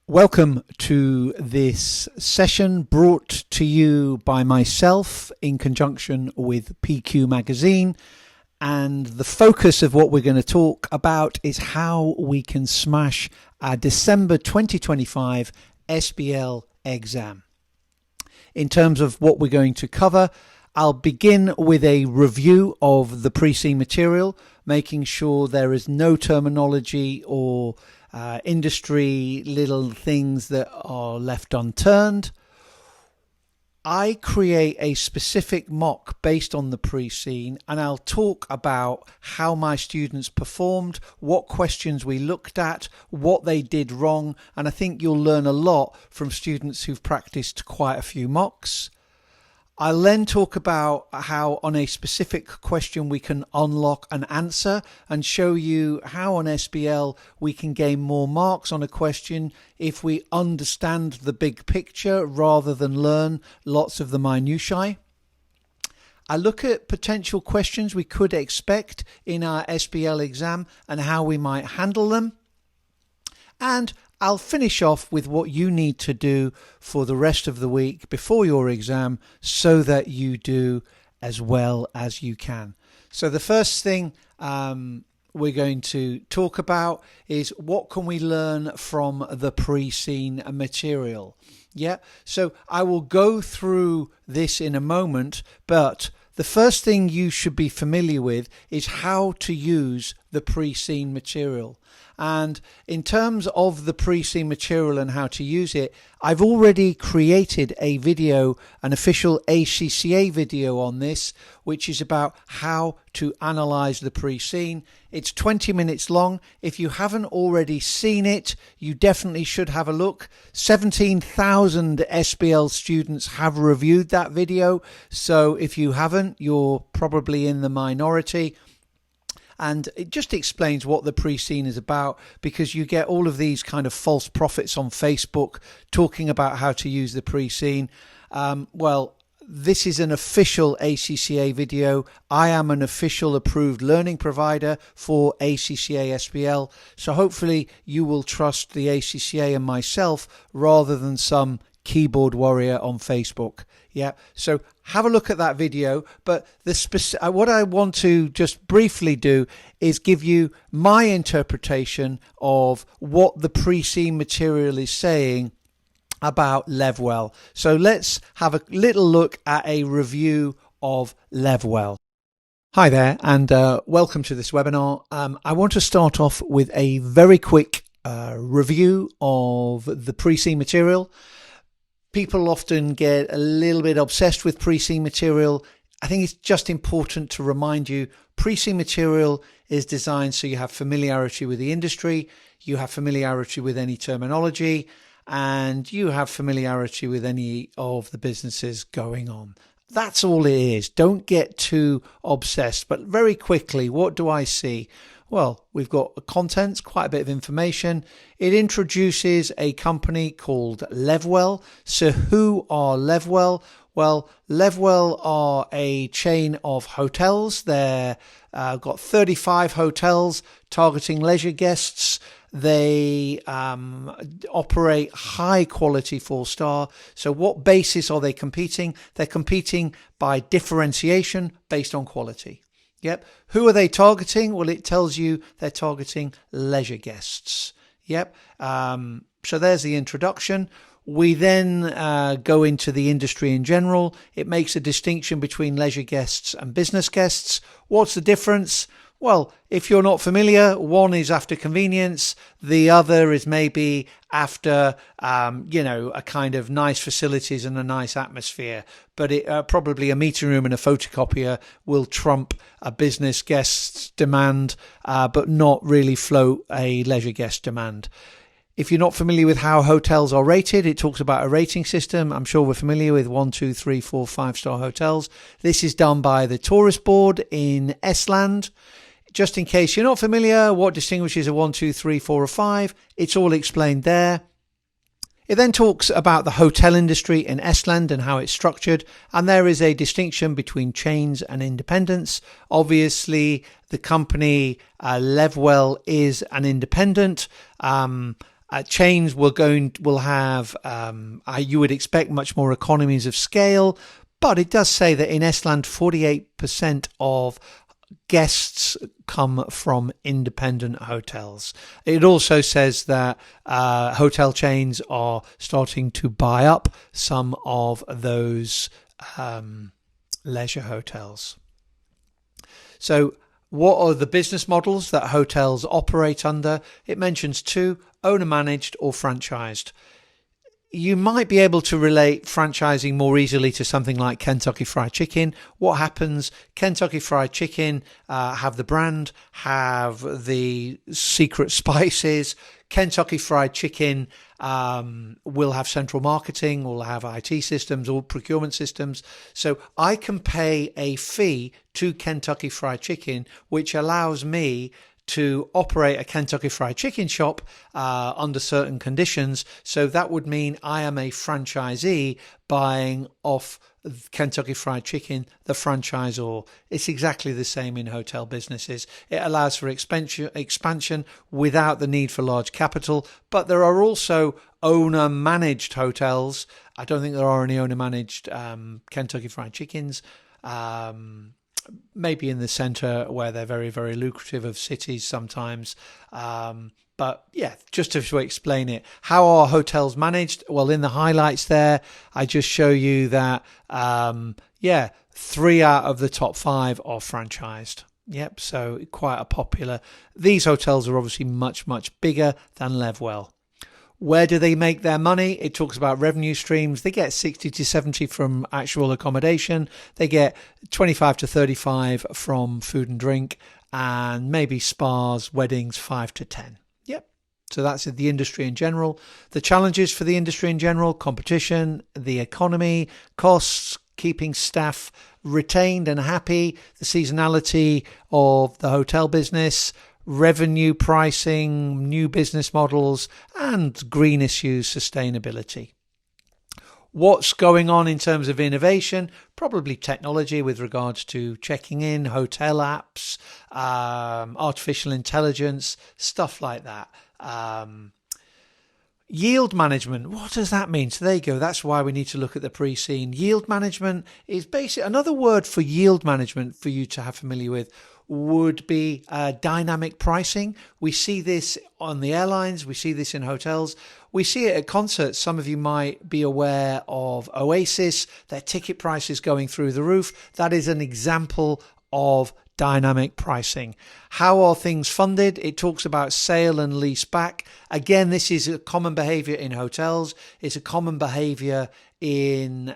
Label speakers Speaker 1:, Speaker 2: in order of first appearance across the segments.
Speaker 1: Welcome to this session brought to you by myself in conjunction with PQ Magazine. And the focus of what we're going to talk about is how we can smash our December 2025 SBL exam. In terms of what we're going to cover, I'll begin with a review of the pre-C material, making sure there is no terminology or industry little things that are left unturned. I create a specific mock based on the pre-scene, and I'll talk about how my students performed, what questions we looked at, what they did wrong, and I think you'll learn a lot from students who've practiced quite a few mocks. I'll then talk about how on a specific question we can unlock an answer and show you how on SBL we can gain more marks on a question if we understand the big picture rather than learn lots of the minutiae. I look at potential questions we could expect in our SBL exam and how we might handle them. And I'll finish off with what you need to do for the rest of the week before your exam so that you do as well as you can. So the first thing we're going to talk about is what can we learn from the pre-scene material. So I will go through this in a moment, but the first thing you should be familiar with is how to use the pre-scene material. And in terms of the pre-scene material and how to use it, I've already created a video, an official ACCA video on this, which is about how to analyze the pre-scene. It's 20 minutes long. If you haven't already seen it, you definitely should have a look. 17,000 SBL students have reviewed that video. So if you haven't, you're probably in the minority. And it just explains what the pre-scene is about, because you get all of these kind of false prophets on Facebook talking about how to use the pre-scene. This is an official ACCA video. I am an official approved learning provider for ACCA SBL. So hopefully you will trust the ACCA and myself rather than some keyboard warrior on Facebook. So have a look at that video. But what I want to just briefly do is give you my interpretation of what the pre-scene material is saying about Levwell. So let's have a little look at a review of Levwell. Hi there, and welcome to this webinar. I want to start off with a very quick review of the pre-scene material. People often get a little bit obsessed with pre-scene material. I think it's just important to remind you, pre-scene material is designed so you have familiarity with the industry, you have familiarity with any terminology, and you have familiarity with any of the businesses going on. That's all it is. Don't get too obsessed. But very quickly, what do I see? Well, we've got contents, quite a bit of information. It introduces a company called Levwell. So who are Levwell? Well, Levwell are a chain of hotels. They've got 35 hotels targeting leisure guests. They operate high quality 4-star. So what basis are they competing? They're competing by differentiation based on quality. Who are they targeting? Well, it tells you they're targeting leisure guests. So there's the introduction. We then go into the industry in general. It makes a distinction between leisure guests and business guests. What's the difference? Well, if you're not familiar, one is after convenience, the other is maybe after, a kind of nice facilities and a nice atmosphere. But probably a meeting room and a photocopier will trump a business guest's demand, but not really float a leisure guest demand. If you're not familiar with how hotels are rated, it talks about a rating system. I'm sure we're familiar with 1, 2, 3, 4, 5-star hotels. This is done by the tourist board in Estland. Just in case you're not familiar, what distinguishes a 1, 2, 3, 4 or 5, it's all explained there. It then talks about the hotel industry in Estland and how it's structured, and there is a distinction between chains and independents. Obviously, the company Levwell is an independent. Chains will have, you would expect much more economies of scale, but it does say that in Estland, 48% of guests come from independent hotels. It also says that hotel chains are starting to buy up some of those leisure hotels. So what are the business models that hotels operate under? It mentions two: owner managed or franchised. You might be able to relate franchising more easily to something like Kentucky Fried Chicken. What happens? Kentucky Fried Chicken have the brand, have the secret spices. Kentucky Fried Chicken will have central marketing, will have IT systems or procurement systems. So I can pay a fee to Kentucky Fried Chicken, which allows me to operate a Kentucky Fried Chicken shop under certain conditions. So that would mean I am a franchisee buying off Kentucky Fried Chicken, the franchisor. It's exactly the same in hotel businesses. It allows for expansion without the need for large capital, but there are also owner-managed hotels. I don't think there are any owner-managed Kentucky Fried Chickens. Maybe in the centre where they're very, very lucrative of cities sometimes. But yeah, just to explain it, how are hotels managed? Well, in the highlights there, I just show you that, 3 out of the top 5 are franchised. Yep, so quite a popular. These hotels are obviously much, much bigger than Levwell. Where do they make their money? It talks about revenue streams. They get 60 to 70 from actual accommodation. They get 25 to 35 from food and drink, and maybe spas, weddings, 5 to 10. Yep. So that's the industry in general. The challenges for the industry in general: competition, the economy, costs, keeping staff retained and happy, the seasonality of the hotel business, revenue pricing, new business models, and green issues, sustainability. What's going on in terms of innovation? Probably technology with regards to checking in, hotel apps, artificial intelligence, stuff like that. Yield management, what does that mean? So there you go. That's why we need to look at the pre-scene. Yield management is basically another word for yield management for you to have familiar with would be dynamic pricing. We see this on the airlines. We see this in hotels. We see it at concerts. Some of you might be aware of Oasis, their ticket prices going through the roof. That is an example of dynamic pricing. How are things funded? It talks about sale and lease back. Again, this is a common behavior in hotels. It's a common behavior in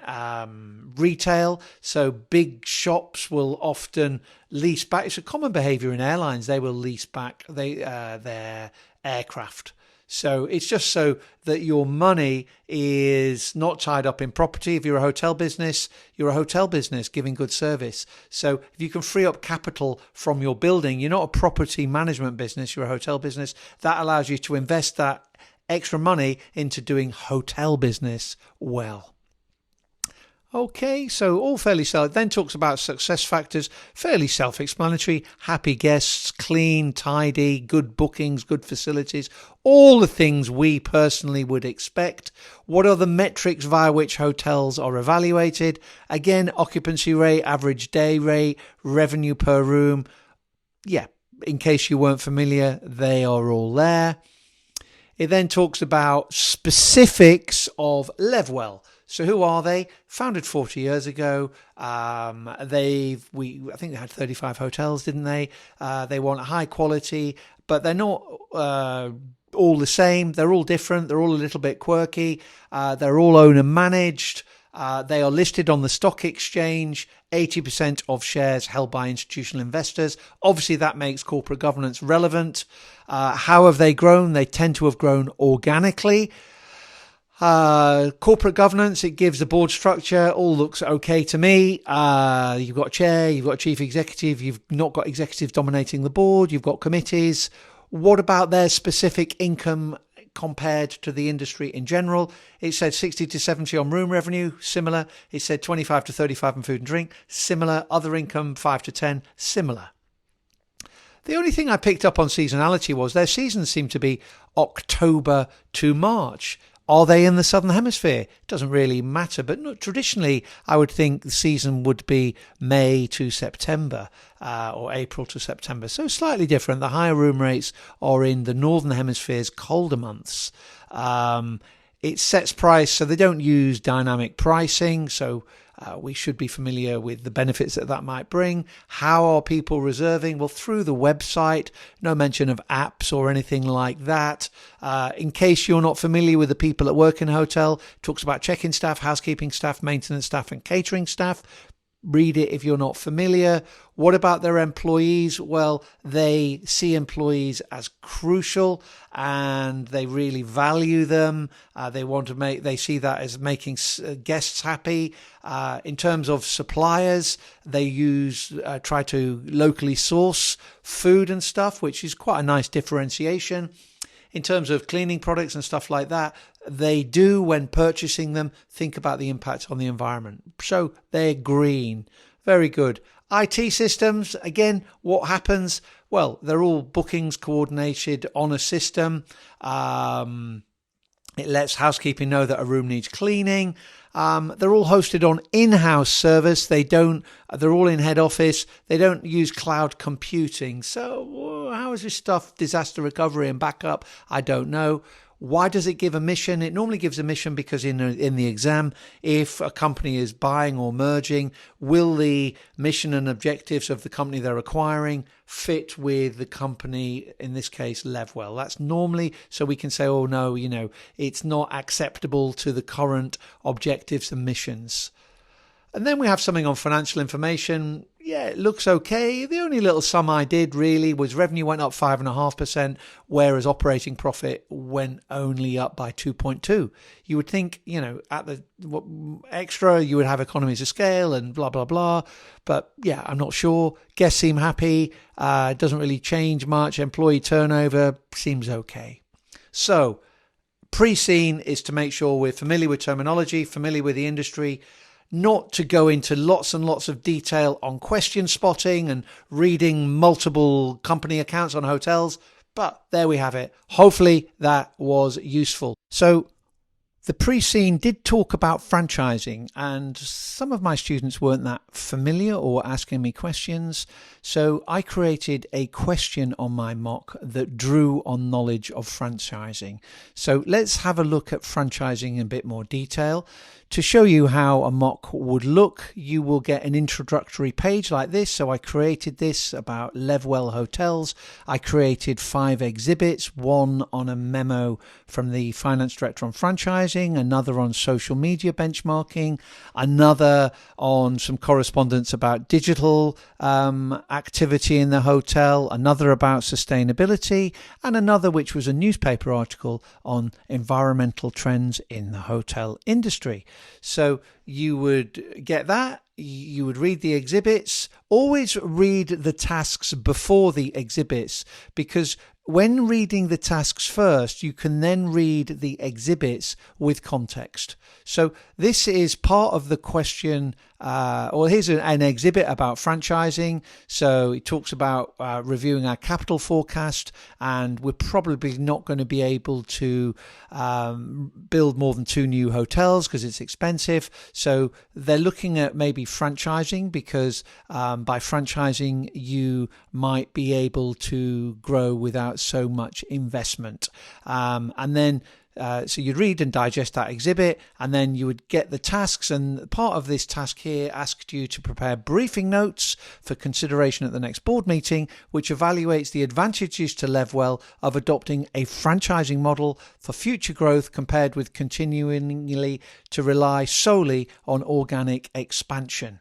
Speaker 1: retail. So big shops will often lease back. It's a common behavior in airlines. They will lease back their aircraft. So it's just so that your money is not tied up in property. If you're a hotel business, you're a hotel business giving good service. So if you can free up capital from your building, you're not a property management business, you're a hotel business. That allows you to invest that extra money into doing hotel business well. Okay, so all fairly self. Then talks about success factors, fairly self-explanatory: happy guests, clean, tidy, good bookings, good facilities, all the things we personally would expect. What are the metrics via which hotels are evaluated? Again, occupancy rate, average day rate, revenue per room. Yeah, in case you weren't familiar, they are all there. It then talks about specifics of Levwell. So who are they? Founded 40 years ago. I think they had 35 hotels, didn't they? They want high quality, but they're not all the same. They're all different. They're all a little bit quirky. They're all owner managed. They are listed on the stock exchange. 80% of shares held by institutional investors. Obviously, that makes corporate governance relevant. How have they grown? They tend to have grown organically. Corporate governance, it gives the board structure, all looks okay to me. You've got a chair, you've got a chief executive, you've not got executives dominating the board, you've got committees. What about their specific income compared to the industry in general? It said 60 to 70 on room revenue, similar. It said 25 to 35 on food and drink, similar. Other income, 5 to 10, similar. The only thing I picked up on seasonality was their seasons seem to be October to March. Are they in the Southern Hemisphere? It doesn't really matter, but no, traditionally I would think the season would be May to September or April to September. So slightly different. The higher room rates are in the Northern Hemisphere's colder months. It sets price, so they don't use dynamic pricing, so we should be familiar with the benefits that might bring. How are people reserving? Well, through the website. No mention of apps or anything like that. In case you're not familiar with the people that work in a hotel, it talks about check-in staff, housekeeping staff, maintenance staff and catering staff. Read it if you're not familiar. What about their employees? Well, they see employees as crucial and they really value them. They see that as making guests happy. In terms of suppliers, they try to locally source food and stuff, which is quite a nice differentiation. In terms of cleaning products and stuff like that, they do, when purchasing them, think about the impact on the environment. So they're green. Very good. IT systems, again, what happens? Well, they're all bookings coordinated on a system. It lets housekeeping know that a room needs cleaning. They're all hosted on in-house servers. They're all in head office. They don't use cloud computing. So how is this stuff disaster recovery and backup? I don't know. Why does it give a mission? It normally gives a mission because in the exam, if a company is buying or merging, will the mission and objectives of the company they're acquiring fit with the company, in this case, Levwell? That's normally so we can say, oh no, it's not acceptable to the current objectives and missions. And then we have something on financial information. Yeah, it looks okay. The only little sum I did really was revenue went up 5.5%, whereas operating profit went only up by 2.2%. You would think, at the extra, you would have economies of scale and blah, blah, blah. But yeah, I'm not sure. Guests seem happy. It doesn't really change much. Employee turnover seems okay. So pre-scene is to make sure we're familiar with terminology, familiar with the industry, not to go into lots and lots of detail on question spotting and reading multiple company accounts on hotels. But there we have it. Hopefully that was useful. So the pre-scene did talk about franchising, and some of my students weren't that familiar or asking me questions. So I created a question on my mock that drew on knowledge of franchising. So let's have a look at franchising in a bit more detail. To show you how a mock would look, you will get an introductory page like this. So I created this about Levwell hotels. I created 5 exhibits, one on a memo from the finance director on franchising, another on social media benchmarking, another on some correspondence about digital activity in the hotel, another about sustainability, and another which was a newspaper article on environmental trends in the hotel industry. So you would get that, you would read the exhibits, always read the tasks before the exhibits, because when reading the tasks first, you can then read the exhibits with context. So this is part of the question, here's an exhibit about franchising. So it talks about reviewing our capital forecast, and we're probably not going to be able to build more than 2 new hotels because it's expensive. So they're looking at maybe franchising, because by franchising you might be able to grow without so much investment. And then so you'd read and digest that exhibit, and then you would get the tasks. And part of this task here asked you to prepare briefing notes for consideration at the next board meeting, which evaluates the advantages to Levwell of adopting a franchising model for future growth compared with continually to rely solely on organic expansion.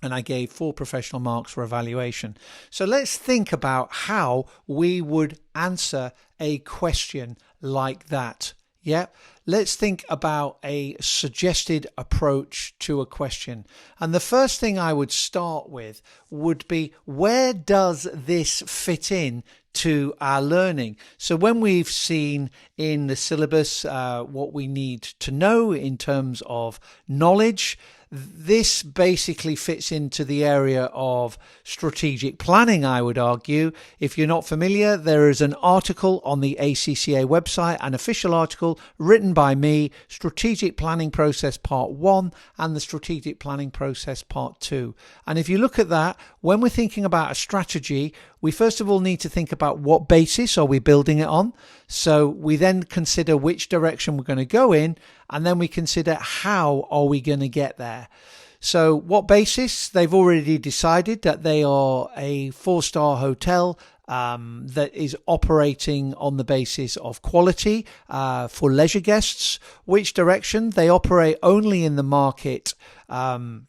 Speaker 1: And I gave 4 professional marks for evaluation. So let's think about how we would answer a question like that. Yeah, let's think about a suggested approach to a question. And the first thing I would start with would be, where does this fit in to our learning? So when we've seen in the syllabus what we need to know in terms of knowledge, this basically fits into the area of strategic planning, I would argue. If you're not familiar, there is an article on the ACCA website, an official article written by me, Strategic Planning Process Part 1 and the Strategic Planning Process Part 2. And if you look at that, when we're thinking about a strategy, we first of all need to think about what basis are we building it on. So we then consider which direction we're going to go in, and then we consider how are we going to get there. So what basis? They've already decided that they are a 4-star hotel that is operating on the basis of quality for leisure guests. Which direction? They operate only in the market of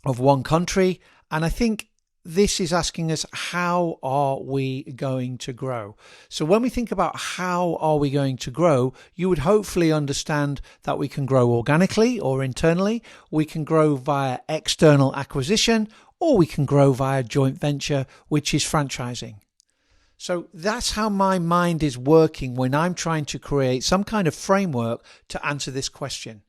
Speaker 1: one country. And I think this is asking us, how are we going to grow? So when we think about how are we going to grow, you would hopefully understand that we can grow organically or internally, we can grow via external acquisition, or we can grow via joint venture, which is franchising. So that's how my mind is working when I'm trying to create some kind of framework to answer this question.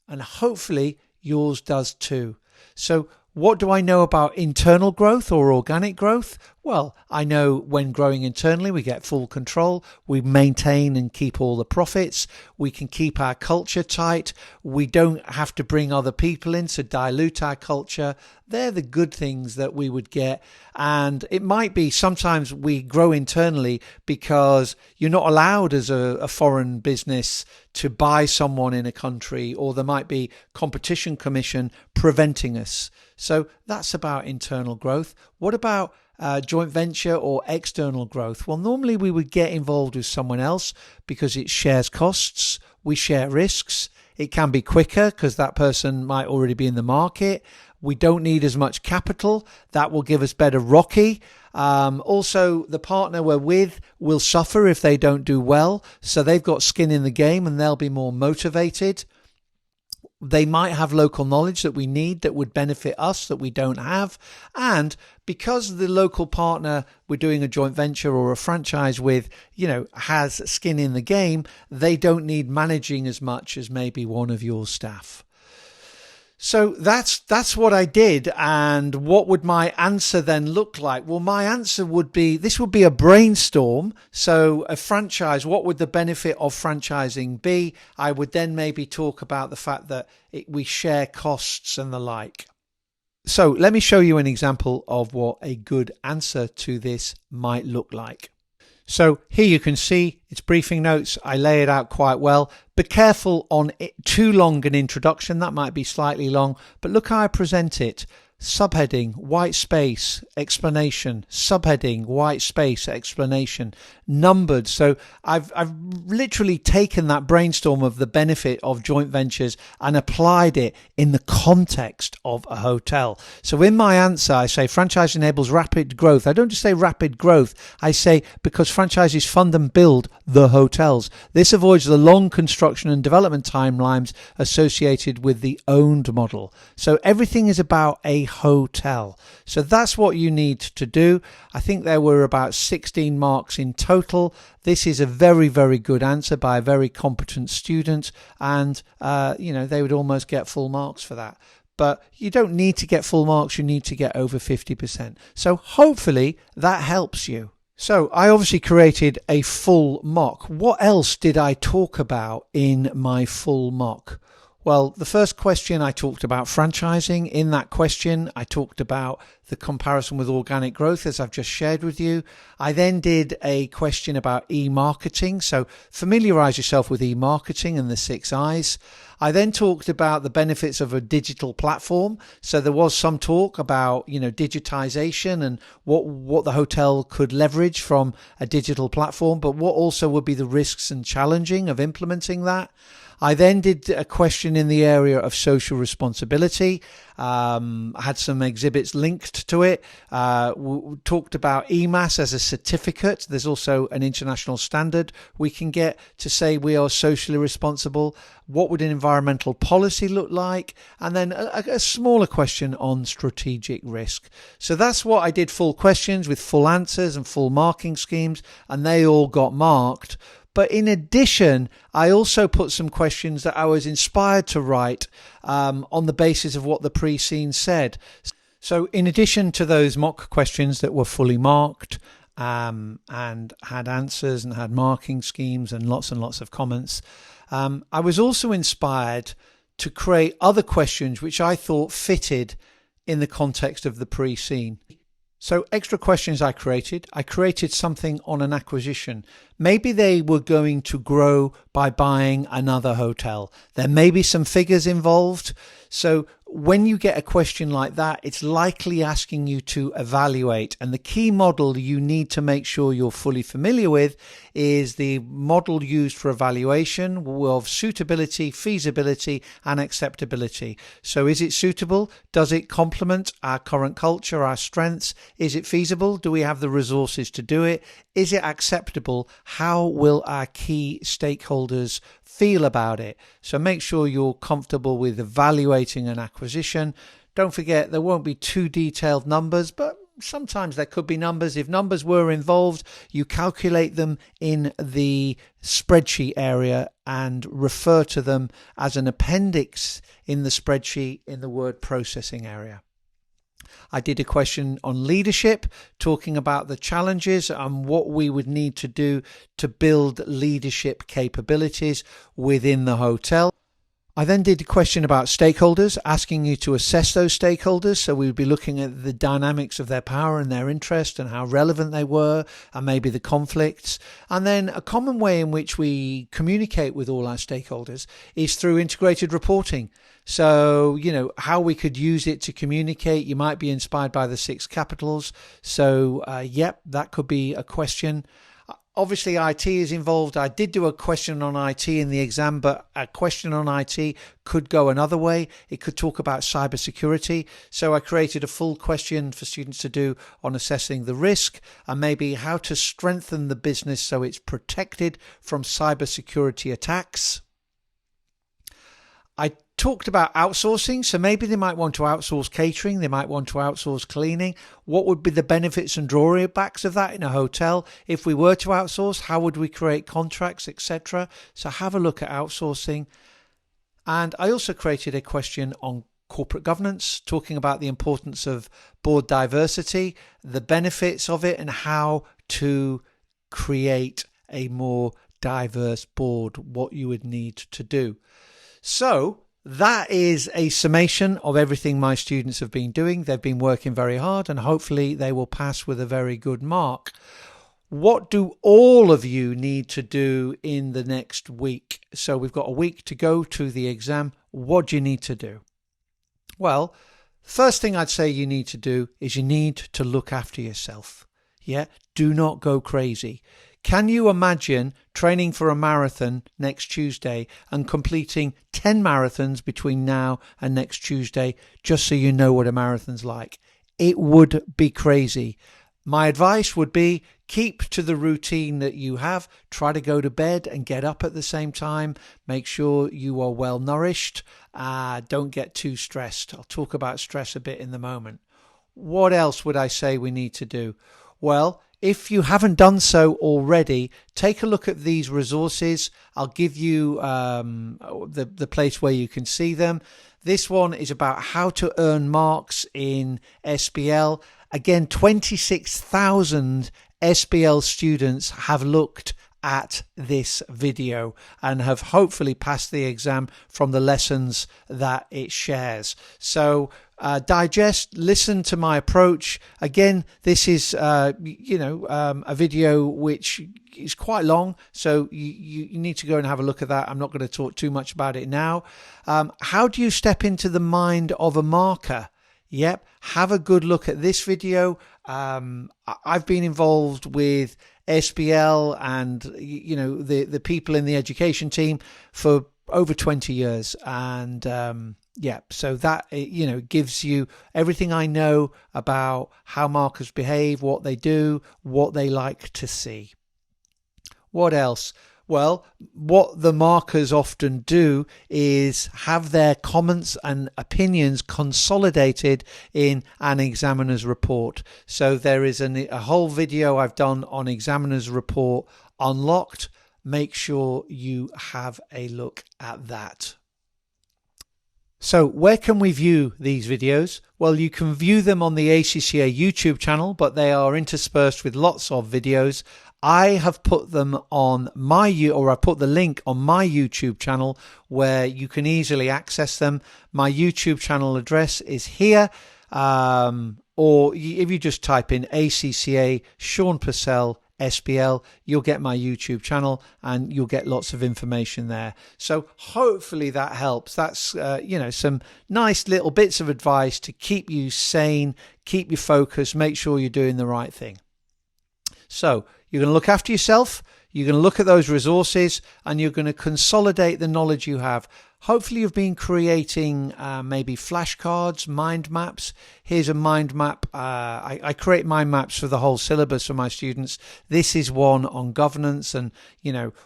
Speaker 1: And hopefully yours does too. So what do I know about internal growth or organic growth? Well, I know when growing internally, we get full control. We maintain and keep all the profits. We can keep our culture tight. We don't have to bring other people in to dilute our culture. They're the good things that we would get. And it might be sometimes we grow internally because you're not allowed as a foreign business to buy someone in a country, or there might be competition commission preventing us. So that's about internal growth. What about joint venture or external growth? Well, normally we would get involved with someone else because it shares costs, we share risks. It can be quicker because that person might already be in the market. We don't need as much capital. That will give us better ROCE. Also, the partner we're with will suffer if they don't do well. So they've got skin in the game and they'll be more motivated. They might have local knowledge that we need that would benefit us that we don't have. And because the local partner we're doing a joint venture or a franchise with, has skin in the game, they don't need managing as much as maybe one of your staff. So that's what I did. And what would my answer then look like? Well, my answer would be, this would be a brainstorm. So a franchise, what would the benefit of franchising be? I would then maybe talk about the fact that we share costs and the like. So let me show you an example of what a good answer to this might look like. So here you can see it's briefing notes. I lay it out quite well. Be careful on it, too long an introduction. That might be slightly long, but look how I present it. Subheading, white space, explanation, subheading, white space, explanation, numbered. So I've literally taken that brainstorm of the benefit of joint ventures and applied it in the context of a hotel. So in my answer, I say franchise enables rapid growth. I don't just say rapid growth. I say because franchises fund and build the hotels. This avoids the long construction and development timelines associated with the owned model. So everything is about a hotel. So that's what you need to do. I think there were about 16 marks in total. This is a very, very good answer by a very competent student, and they would almost get full marks for that. But you don't need to get full marks, you need to get over 50%. So hopefully that helps you. So I obviously created a full mock. What else did I talk about in my full mock? Well, the first question, I talked about franchising. In that question, I talked about the comparison with organic growth, as I've just shared with you. I then did a question about e-marketing. So familiarize yourself with e-marketing and the 6 I's. I then talked about the benefits of a digital platform. So there was some talk about, digitization and what the hotel could leverage from a digital platform, but what also would be the risks and challenging of implementing that. I then did a question in the area of social responsibility. I had some exhibits linked to it. We talked about EMAS as a certificate. There's also an international standard we can get to say we are socially responsible. What would an environmental policy look like? And then a smaller question on strategic risk. So that's what I did, full questions with full answers and full marking schemes, and they all got marked. But in addition, I also put some questions that I was inspired to write on the basis of what the pre-scene said. So in addition to those mock questions that were fully marked and had answers and had marking schemes and lots of comments, I was also inspired to create other questions which I thought fitted in the context of the pre-scene. So extra questions I created something on an acquisition. Maybe they were going to grow by buying another hotel. There may be some figures involved. So when you get a question like that, it's likely asking you to evaluate. And the key model you need to make sure you're fully familiar with is the model used for evaluation of suitability, feasibility, and acceptability. So is it suitable? Does it complement our current culture, our strengths? Is it feasible? Do we have the resources to do it? Is it acceptable? How will our key stakeholders feel about it? So make sure you're comfortable with evaluating an acquisition. Don't forget, there won't be too detailed numbers, but sometimes there could be numbers. If numbers were involved, you calculate them in the spreadsheet area and refer to them as an appendix in the spreadsheet in the word processing area. I did a question on leadership, talking about the challenges and what we would need to do to build leadership capabilities within the hotel. I then did a question about stakeholders, asking you to assess those stakeholders. So we would be looking at the dynamics of their power and their interest and how relevant they were and maybe the conflicts. And then a common way in which we communicate with all our stakeholders is through integrated reporting. So, how we could use it to communicate. You might be inspired by the 6 capitals. So, that could be a question. Obviously, IT is involved. I did do a question on IT in the exam, but a question on IT could go another way. It could talk about cybersecurity. So I created a full question for students to do on assessing the risk and maybe how to strengthen the business so it's protected from cybersecurity attacks. I talked about outsourcing, so maybe they might want to outsource catering, they might want to outsource cleaning. What would be the benefits and drawbacks of that in a hotel? If we were to outsource, how would we create contracts, etc.? So have a look at outsourcing. And I also created a question on corporate governance, talking about the importance of board diversity, the benefits of it, and how to create a more diverse board, what you would need to do. So that is a summation of everything my students have been doing. They've been working very hard and hopefully they will pass with a very good mark. What do all of you need to do in the next week? So we've got a week to go to the exam. What do you need to do? Well, first thing I'd say you need to do is you need to look after yourself. Yeah, do not go crazy. Can you imagine training for a marathon next Tuesday and completing 10 marathons between now and next Tuesday, just so you know what a marathon's like? It would be crazy. My advice would be keep to the routine that you have. Try to go to bed and get up at the same time. Make sure you are well nourished. Don't get too stressed. I'll talk about stress a bit in the moment. What else would I say we need to do? Well, if you haven't done so already, take a look at these resources. I'll give you the place where you can see them. This one is about how to earn marks in SBL. Again, 26,000 SBL students have looked at this video and have hopefully passed the exam from the lessons that it shares. So digest, listen to my approach. Again, this is a video which is quite long, so you need to go and have a look at that. I'm not going to talk too much about it now. How do you step into the mind of a marker? Yep, have a good look at this video. I've been involved with SBL and the people in the education team for over 20 years, and so that gives you everything I know about how markers behave, what they do, what they like to see. What else? Well, what the markers often do is have their comments and opinions consolidated in an examiner's report. So there is a whole video I've done on examiner's report unlocked. make sure you have a look at that. So where can we view these videos? Well, you can view them on the ACCA YouTube channel, but they are interspersed with lots of videos. I have put them on I put the link on my YouTube channel where you can easily access them. My YouTube channel address is here, or if you just type in ACCA Sean Purcell SBL, you'll get my YouTube channel and you'll get lots of information there. So hopefully that helps. That's some nice little bits of advice to keep you sane, keep you focused, make sure you're doing the right thing. So you're going to look after yourself, you're going to look at those resources, and you're going to consolidate the knowledge you have. Hopefully you've been creating maybe flashcards, mind maps. Here's a mind map. I create mind maps for the whole syllabus for my students. This is one on governance and,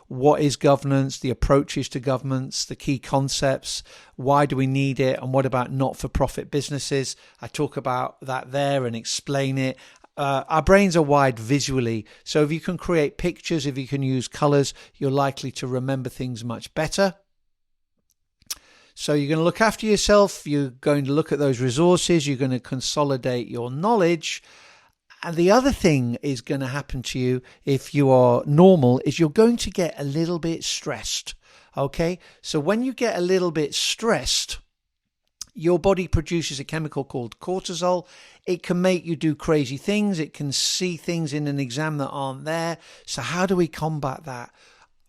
Speaker 1: what is governance, the approaches to governance, the key concepts, why do we need it, and what about not-for-profit businesses. I talk about that there and explain it. Our brains are wired visually, so if you can create pictures, if you can use colors, you're likely to remember things much better. So you're going to look after yourself, you're going to look at those resources, you're going to consolidate your knowledge. And the other thing is going to happen to you if you are normal is you're going to get a little bit stressed. Okay, so when you get a little bit stressed, your body produces a chemical called cortisol. It can make you do crazy things. It can see things in an exam that aren't there. So how do we combat that?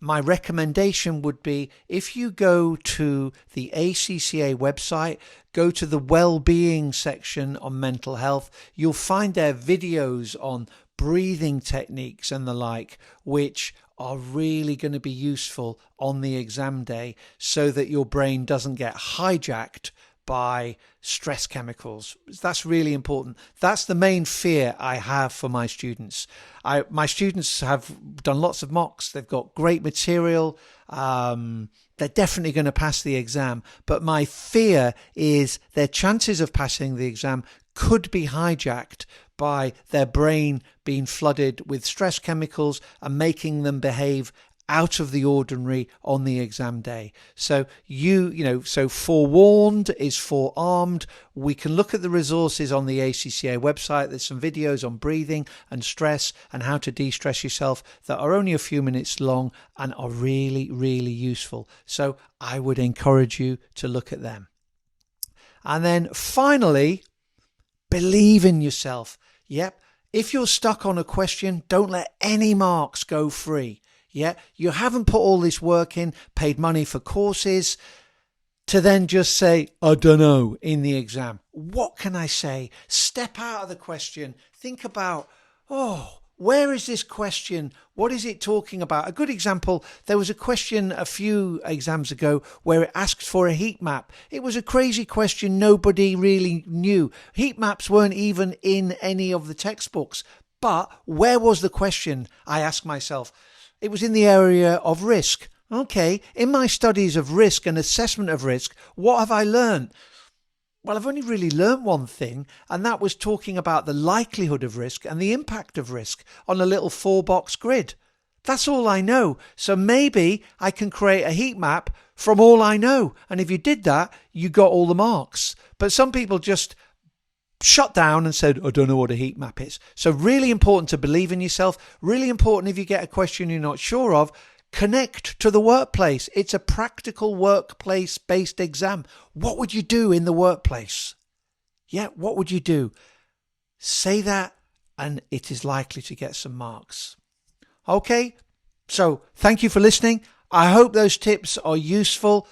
Speaker 1: My recommendation would be if you go to the ACCA website, go to the well-being section on mental health, you'll find there videos on breathing techniques and the like, which are really going to be useful on the exam day so that your brain doesn't get hijacked by stress chemicals. That's really important. That's the main fear I have for my students. My students have done lots of mocks. They've got great material. They're definitely going to pass the exam. But my fear is their chances of passing the exam could be hijacked by their brain being flooded with stress chemicals and making them behave out of the ordinary on the exam day. So so forewarned is forearmed. We can look at the resources on the ACCA website. There's some videos on breathing and stress and how to de-stress yourself that are only a few minutes long and are really, really useful. So I would encourage you to look at them. And then finally, believe in yourself. Yep. If you're stuck on a question, don't let any marks go free. Yeah, you haven't put all this work in, paid money for courses, to then just say, I don't know, in the exam. What can I say? Step out of the question. Think about, where is this question? What is it talking about? A good example, there was a question a few exams ago where it asked for a heat map. It was a crazy question nobody really knew. Heat maps weren't even in any of the textbooks. But where was the question? I asked myself. It was in the area of risk. Okay, in my studies of risk and assessment of risk, what have I learned? Well, I've only really learned one thing, and that was talking about the likelihood of risk and the impact of risk on a little 4-box grid. That's all I know. So maybe I can create a heat map from all I know. And if you did that, you got all the marks. But some people just shut down and said, I don't know what a heat map is. So really important to believe in yourself. Really important if you get a question you're not sure of, connect to the workplace. It's a practical workplace-based exam. What would you do in the workplace? Yeah, what would you do? Say that and it is likely to get some marks. Okay, so thank you for listening. I hope those tips are useful.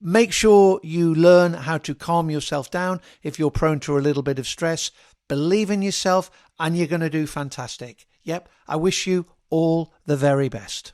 Speaker 1: Make sure you learn how to calm yourself down if you're prone to a little bit of stress. Believe in yourself and you're going to do fantastic. Yep, I wish you all the very best.